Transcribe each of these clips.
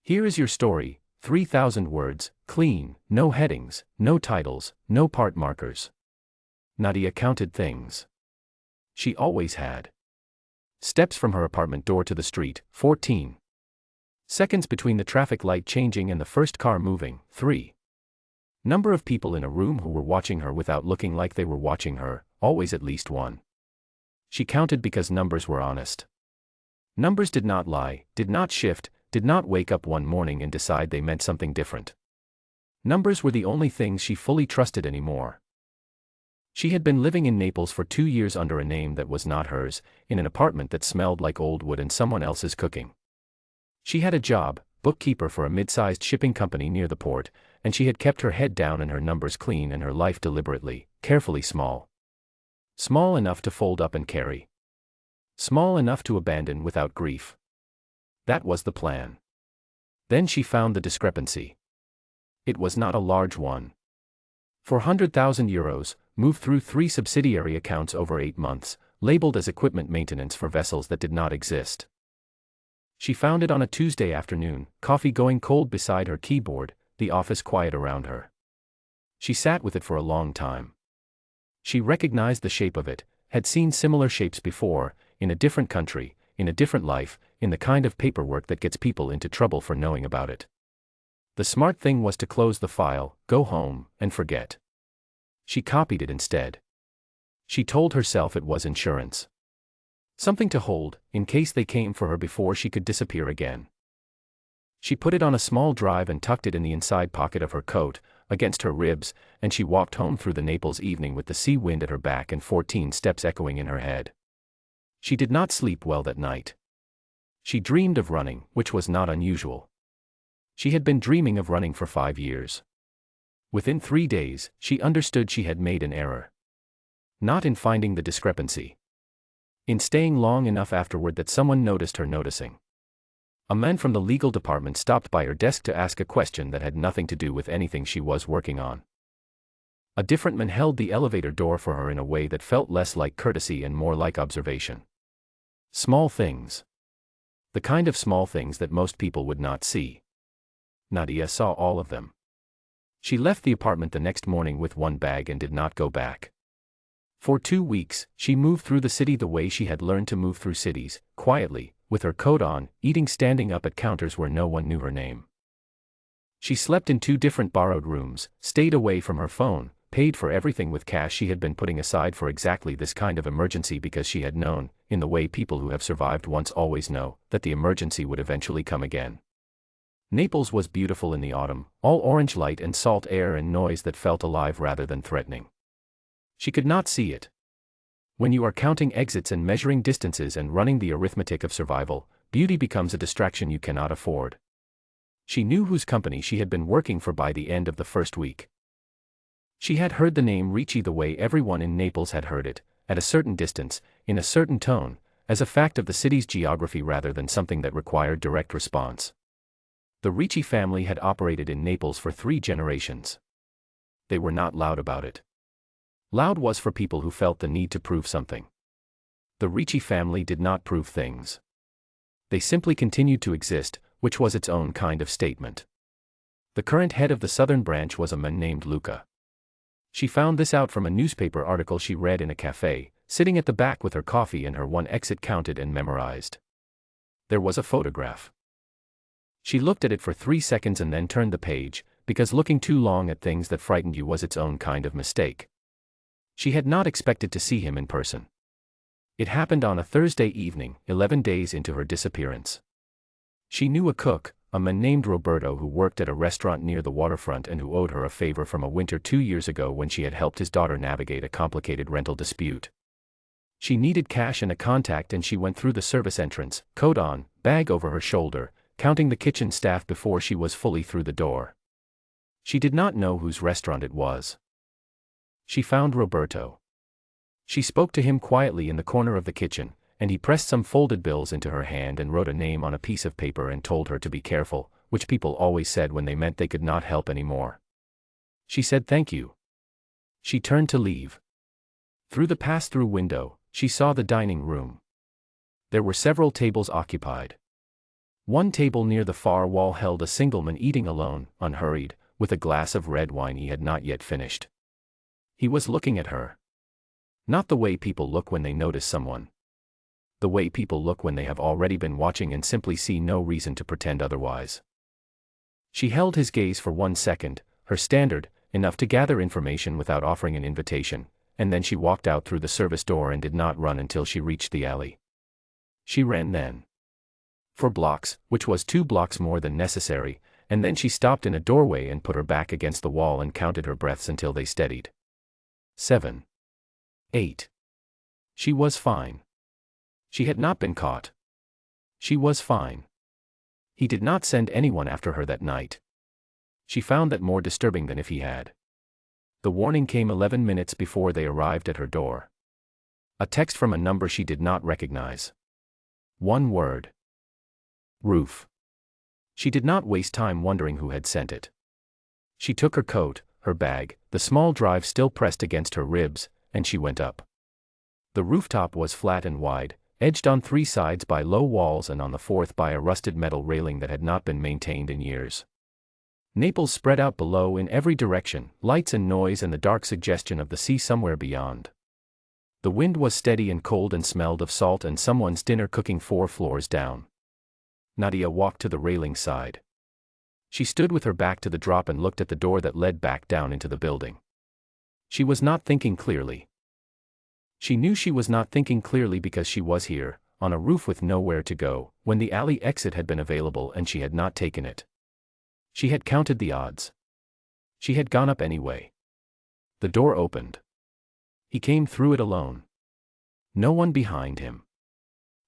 Here is your story, 3,000 words, clean, no headings, no titles, no part markers. Nadia counted things. She always had. Steps from her apartment door to the street, 14. Seconds between the traffic light changing and the first car moving, 3. Number of people in a room who were watching her without looking like they were watching her, always at least 1. She counted because numbers were honest. Numbers did not lie, did not shift, did not wake up one morning and decide they meant something different. Numbers were the only things she fully trusted anymore. She had been living in Naples for 2 years under a name that was not hers, in an apartment that smelled like old wood and someone else's cooking. She had a job, bookkeeper for a mid-sized shipping company near the port, and she had kept her head down and her numbers clean and her life deliberately, carefully small. Small enough to fold up and carry. Small enough to abandon without grief. That was the plan. Then she found the discrepancy. It was not a large one. 400,000 euros, moved through 3 subsidiary accounts over 8 months, labeled as equipment maintenance for vessels that did not exist. She found it on a Tuesday afternoon, coffee going cold beside her keyboard, the office quiet around her. She sat with it for a long time. She recognized the shape of it, had seen similar shapes before, in a different country, in a different life, in the kind of paperwork that gets people into trouble for knowing about it. The smart thing was to close the file, go home, and forget. She copied it instead. She told herself it was insurance. Something to hold, in case they came for her before she could disappear again. She put it on a small drive and tucked it in the inside pocket of her coat, against her ribs, and she walked home through the Naples evening with the sea wind at her back and 14 steps echoing in her head. She did not sleep well that night. She dreamed of running, which was not unusual. She had been dreaming of running for 5 years. Within 3 days, she understood she had made an error. Not in finding the discrepancy. In staying long enough afterward that someone noticed her noticing. A man from the legal department stopped by her desk to ask a question that had nothing to do with anything she was working on. A different man held the elevator door for her in a way that felt less like courtesy and more like observation. Small things. The kind of small things that most people would not see. Nadia saw all of them. She left the apartment the next morning with 1 bag and did not go back. For 2 weeks, she moved through the city the way she had learned to move through cities, quietly, with her coat on, eating standing up at counters where no one knew her name. She slept in 2 different borrowed rooms, stayed away from her phone, paid for everything with cash she had been putting aside for exactly this kind of emergency because she had known, in the way people who have survived once always know, that the emergency would eventually come again. Naples was beautiful in the autumn, all orange light and salt air and noise that felt alive rather than threatening. She could not see it. When you are counting exits and measuring distances and running the arithmetic of survival, beauty becomes a distraction you cannot afford. She knew whose company she had been working for by the end of the first week. She had heard the name Ricci the way everyone in Naples had heard it, at a certain distance, in a certain tone, as a fact of the city's geography rather than something that required direct response. The Ricci family had operated in Naples for 3 generations. They were not loud about it. Loud was for people who felt the need to prove something. The Ricci family did not prove things. They simply continued to exist, which was its own kind of statement. The current head of the southern branch was a man named Luca. She found this out from a newspaper article she read in a cafe, sitting at the back with her coffee and her 1 exit counted and memorized. There was a photograph. She looked at it for 3 seconds and then turned the page, because looking too long at things that frightened you was its own kind of mistake. She had not expected to see him in person. It happened on a Thursday evening, 11 days into her disappearance. She knew a cook, a man named Roberto who worked at a restaurant near the waterfront and who owed her a favor from a winter 2 years ago when she had helped his daughter navigate a complicated rental dispute. She needed cash and a contact and she went through the service entrance, coat on, bag over her shoulder, counting the kitchen staff before she was fully through the door. She did not know whose restaurant it was. She found Roberto. She spoke to him quietly in the corner of the kitchen, and he pressed some folded bills into her hand and wrote a name on a piece of paper and told her to be careful, which people always said when they meant they could not help anymore. She said thank you. She turned to leave. Through the pass-through window, she saw the dining room. There were several tables occupied. One table near the far wall held a single man eating alone, unhurried, with a glass of red wine he had not yet finished. He was looking at her. Not the way people look when they notice someone. The way people look when they have already been watching and simply see no reason to pretend otherwise. She held his gaze for 1 second, her standard, enough to gather information without offering an invitation, and then she walked out through the service door and did not run until she reached the alley. She ran then. For blocks, which was 2 blocks more than necessary, and then she stopped in a doorway and put her back against the wall and counted her breaths until they steadied. 7. 8. She was fine. She had not been caught. She was fine. He did not send anyone after her that night. She found that more disturbing than if he had. The warning came 11 minutes before they arrived at her door. A text from a number she did not recognize. One word. Roof. She did not waste time wondering who had sent it. She took her coat, her bag, the small drive still pressed against her ribs, and she went up. The rooftop was flat and wide, edged on 3 sides by low walls and on the 4th by a rusted metal railing that had not been maintained in years. Naples spread out below in every direction, lights and noise and the dark suggestion of the sea somewhere beyond. The wind was steady and cold and smelled of salt and someone's dinner cooking 4 floors down. Nadia walked to the railing side. She stood with her back to the drop and looked at the door that led back down into the building. She was not thinking clearly. She knew she was not thinking clearly because she was here, on a roof with nowhere to go, when the alley exit had been available and she had not taken it. She had counted the odds. She had gone up anyway. The door opened. He came through it alone. No one behind him.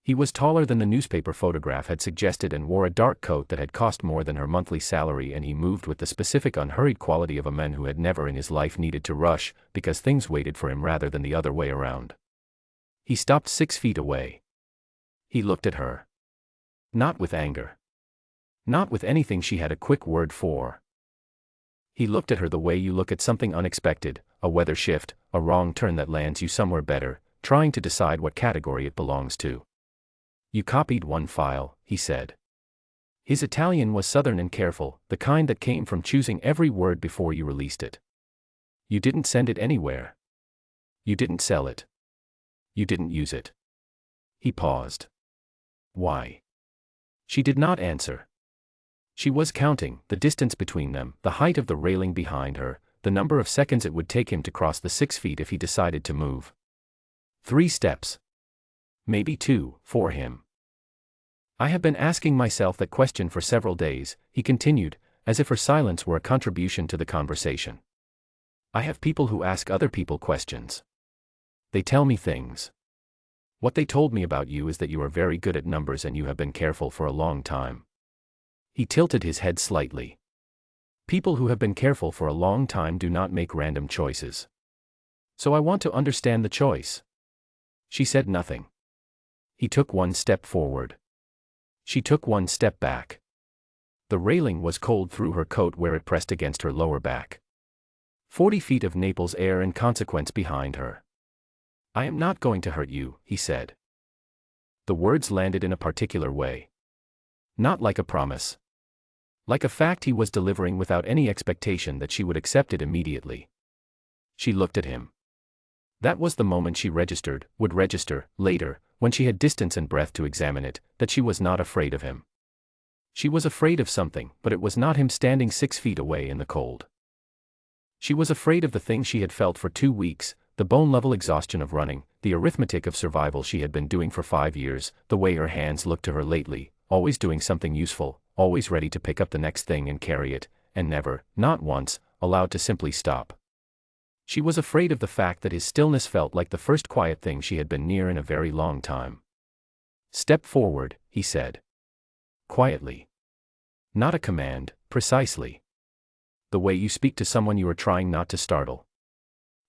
He was taller than the newspaper photograph had suggested and wore a dark coat that had cost more than her monthly salary, and he moved with the specific unhurried quality of a man who had never in his life needed to rush, because things waited for him rather than the other way around. He stopped 6 feet away. He looked at her. Not with anger. Not with anything she had a quick word for. He looked at her the way you look at something unexpected, a weather shift, a wrong turn that lands you somewhere better, trying to decide what category it belongs to. You copied one file, he said. His Italian was southern and careful, the kind that came from choosing every word before you released it. You didn't send it anywhere. You didn't sell it. You didn't use it. He paused. Why? She did not answer. She was counting the distance between them, the height of the railing behind her, the number of seconds it would take him to cross the 6 feet if he decided to move. 3 steps. Maybe 2, for him. I have been asking myself that question for several days, he continued, as if her silence were a contribution to the conversation. I have people who ask other people questions. They tell me things. What they told me about you is that you are very good at numbers and you have been careful for a long time. He tilted his head slightly. People who have been careful for a long time do not make random choices. So I want to understand the choice. She said nothing. He took 1 step forward. She took 1 step back. The railing was cold through her coat where it pressed against her lower back. 40 feet of Naples air in consequence behind her. I am not going to hurt you, he said. The words landed in a particular way. Not like a promise. Like a fact he was delivering without any expectation that she would accept it immediately. She looked at him. That was the moment she registered, would register, later, when she had distance and breath to examine it, that she was not afraid of him. She was afraid of something, but it was not him standing 6 feet away in the cold. She was afraid of the thing she had felt for 2 weeks, the bone-level exhaustion of running, the arithmetic of survival she had been doing for 5 years, the way her hands looked to her lately, always doing something useful, always ready to pick up the next thing and carry it, and never, not once, allowed to simply stop. She was afraid of the fact that his stillness felt like the first quiet thing she had been near in a very long time. Step forward, he said. Quietly. Not a command, precisely. The way you speak to someone you are trying not to startle.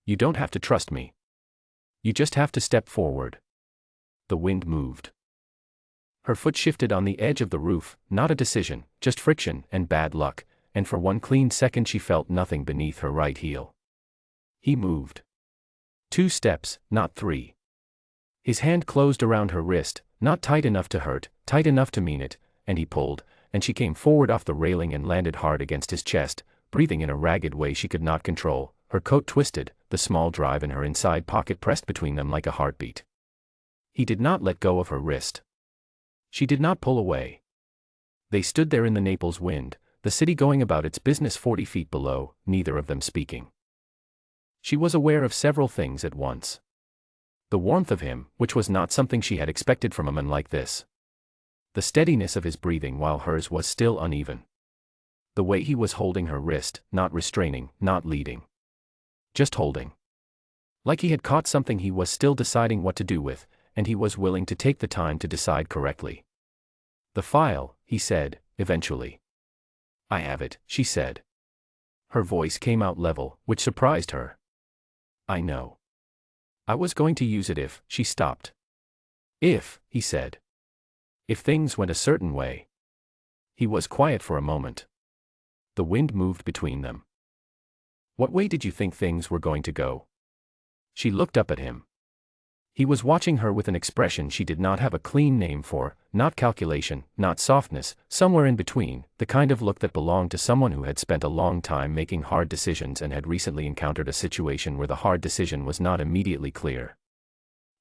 You don't have to trust me. You just have to step forward. The wind moved. Her foot shifted on the edge of the roof, not a decision, just friction and bad luck, and for 1 clean second she felt nothing beneath her right heel. He moved. 2 steps, not 3. His hand closed around her wrist, not tight enough to hurt, tight enough to mean it, and he pulled, and she came forward off the railing and landed hard against his chest, breathing in a ragged way she could not control, her coat twisted, the small drive in her inside pocket pressed between them like a heartbeat. He did not let go of her wrist. She did not pull away. They stood there in the Naples wind, the city going about its business 40 feet below, neither of them speaking. She was aware of several things at once. The warmth of him, which was not something she had expected from a man like this. The steadiness of his breathing while hers was still uneven. The way he was holding her wrist, not restraining, not leading. Just holding. Like he had caught something he was still deciding what to do with, and he was willing to take the time to decide correctly. "The file," he said, eventually. "I have it," she said. Her voice came out level, which surprised her. "I know. I was going to use it if," she stopped. "If," he said. "If things went a certain way." He was quiet for a moment. The wind moved between them. "What way did you think things were going to go?" She looked up at him. He was watching her with an expression she did not have a clean name for, not calculation, not softness, somewhere in between, the kind of look that belonged to someone who had spent a long time making hard decisions and had recently encountered a situation where the hard decision was not immediately clear.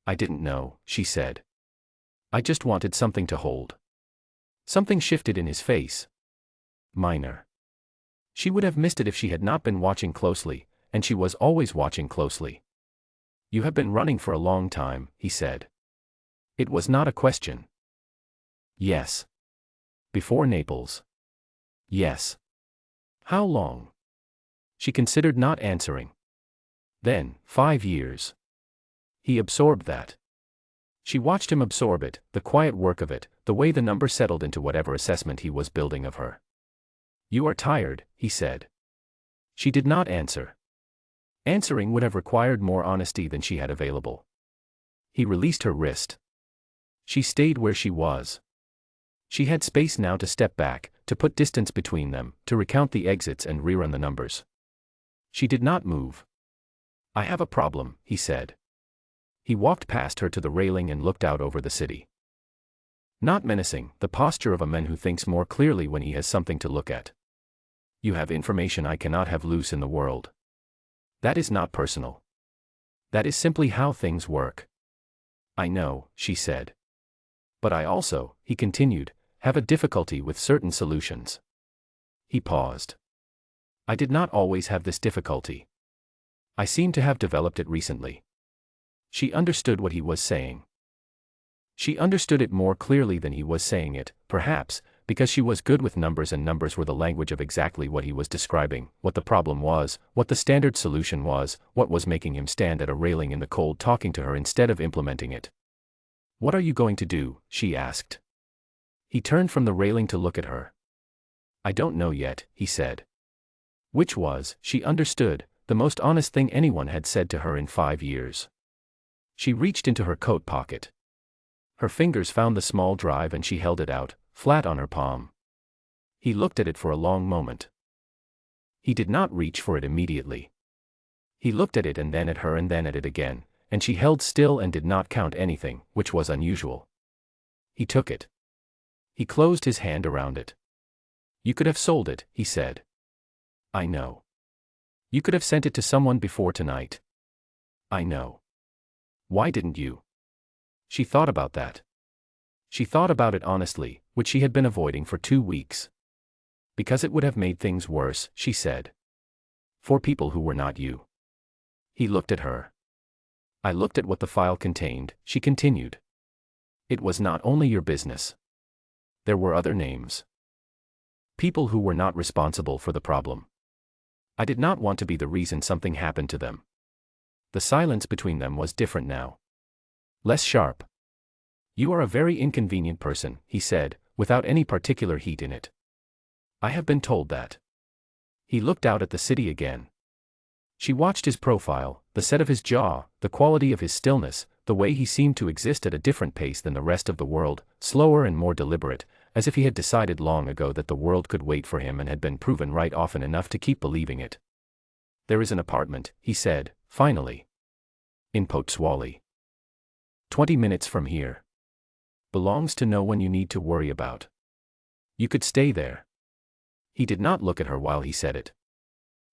"I didn't know," she said. "I just wanted something to hold." Something shifted in his face. Minor. She would have missed it if she had not been watching closely, and she was always watching closely. "You have been running for a long time," he said. It was not a question. "Yes." "Before Naples?" "Yes." "How long?" She considered not answering. "Then, 5 years." He absorbed that. She watched him absorb it, the quiet work of it, the way the number settled into whatever assessment he was building of her. "You are tired," he said. She did not answer. Answering would have required more honesty than she had available. He released her wrist. She stayed where she was. She had space now to step back, to put distance between them, to recount the exits and rerun the numbers. She did not move. "I have a problem," he said. He walked past her to the railing and looked out over the city. Not menacing, the posture of a man who thinks more clearly when he has something to look at. "You have information I cannot have loose in the world. That is not personal. That is simply how things work." "I know," she said. "But I also," he continued, "have a difficulty with certain solutions." He paused. "I did not always have this difficulty. I seem to have developed it recently." She understood what he was saying. She understood it more clearly than he was saying it, perhaps, because she was good with numbers and numbers were the language of exactly what he was describing, what the problem was, what the standard solution was, what was making him stand at a railing in the cold talking to her instead of implementing it. "What are you going to do?" she asked. He turned from the railing to look at her. "I don't know yet," he said. Which was, she understood, the most honest thing anyone had said to her in 5 years. She reached into her coat pocket. Her fingers found the small drive and she held it out, flat on her palm. He looked at it for a long moment. He did not reach for it immediately. He looked at it and then at her and then at it again, and she held still and did not count anything, which was unusual. He took it. He closed his hand around it. "You could have sold it," he said. "I know. You could have sent it to someone before tonight." "I know. Why didn't you?" She thought about that. She thought about it honestly, which she had been avoiding for 2 weeks. "Because it would have made things worse," she said. "For people who were not you." He looked at her. "I looked at what the file contained," she continued. "It was not only your business. There were other names. People who were not responsible for the problem. I did not want to be the reason something happened to them." The silence between them was different now. Less sharp. "You are a very inconvenient person," he said, without any particular heat in it. "I have been told that." He looked out at the city again. She watched his profile, the set of his jaw, the quality of his stillness, the way he seemed to exist at a different pace than the rest of the world, slower and more deliberate, as if he had decided long ago that the world could wait for him and had been proven right often enough to keep believing it. "There is an apartment," he said, finally. "In Pozzuoli. 20 minutes from here. Belongs to no one you need to worry about." You could stay there. He did not look at her while he said it.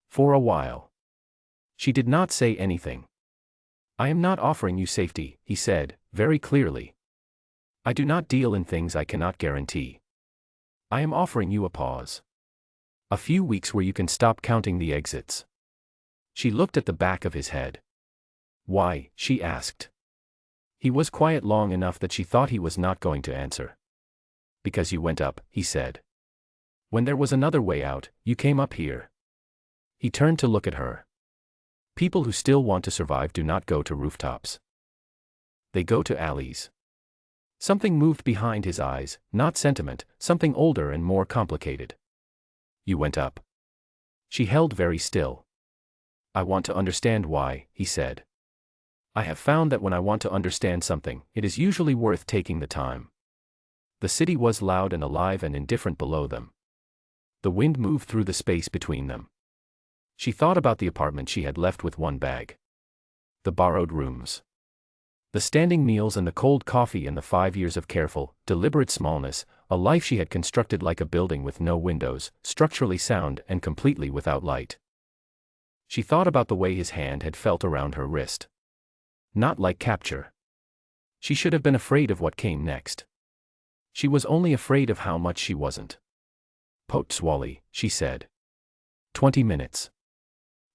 For a while. She did not say anything. I am not offering you safety, he said, very clearly. I do not deal in things I cannot guarantee. I am offering you a pause. A few weeks where you can stop counting the exits. She looked at the back of his head. Why? She asked. He was quiet long enough that she thought he was not going to answer. Because you went up, he said. When there was another way out, you came up here. He turned to look at her. People who still want to survive do not go to rooftops. They go to alleys. Something moved behind his eyes, not sentiment, something older and more complicated. You went up. She held very still. I want to understand why, he said. I have found that when I want to understand something, it is usually worth taking the time. The city was loud and alive and indifferent below them. The wind moved through the space between them. She thought about the apartment she had left with one bag. The borrowed rooms. The standing meals and the cold coffee and the 5 years of careful, deliberate smallness, a life she had constructed like a building with no windows, structurally sound and completely without light. She thought about the way his hand had felt around her wrist. Not like capture. She should have been afraid of what came next. She was only afraid of how much she wasn't. Wally, she said. 20 minutes.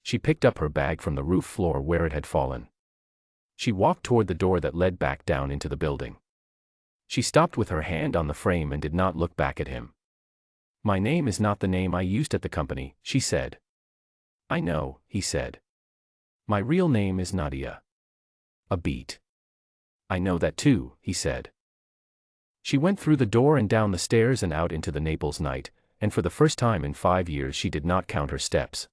She picked up her bag from the roof floor where it had fallen. She walked toward the door that led back down into the building. She stopped with her hand on the frame and did not look back at him. My name is not the name I used at the company, she said. I know, he said. My real name is Nadia. A beat. I know that too, he said. She went through the door and down the stairs and out into the Naples night, and for the first time in 5 years she did not count her steps.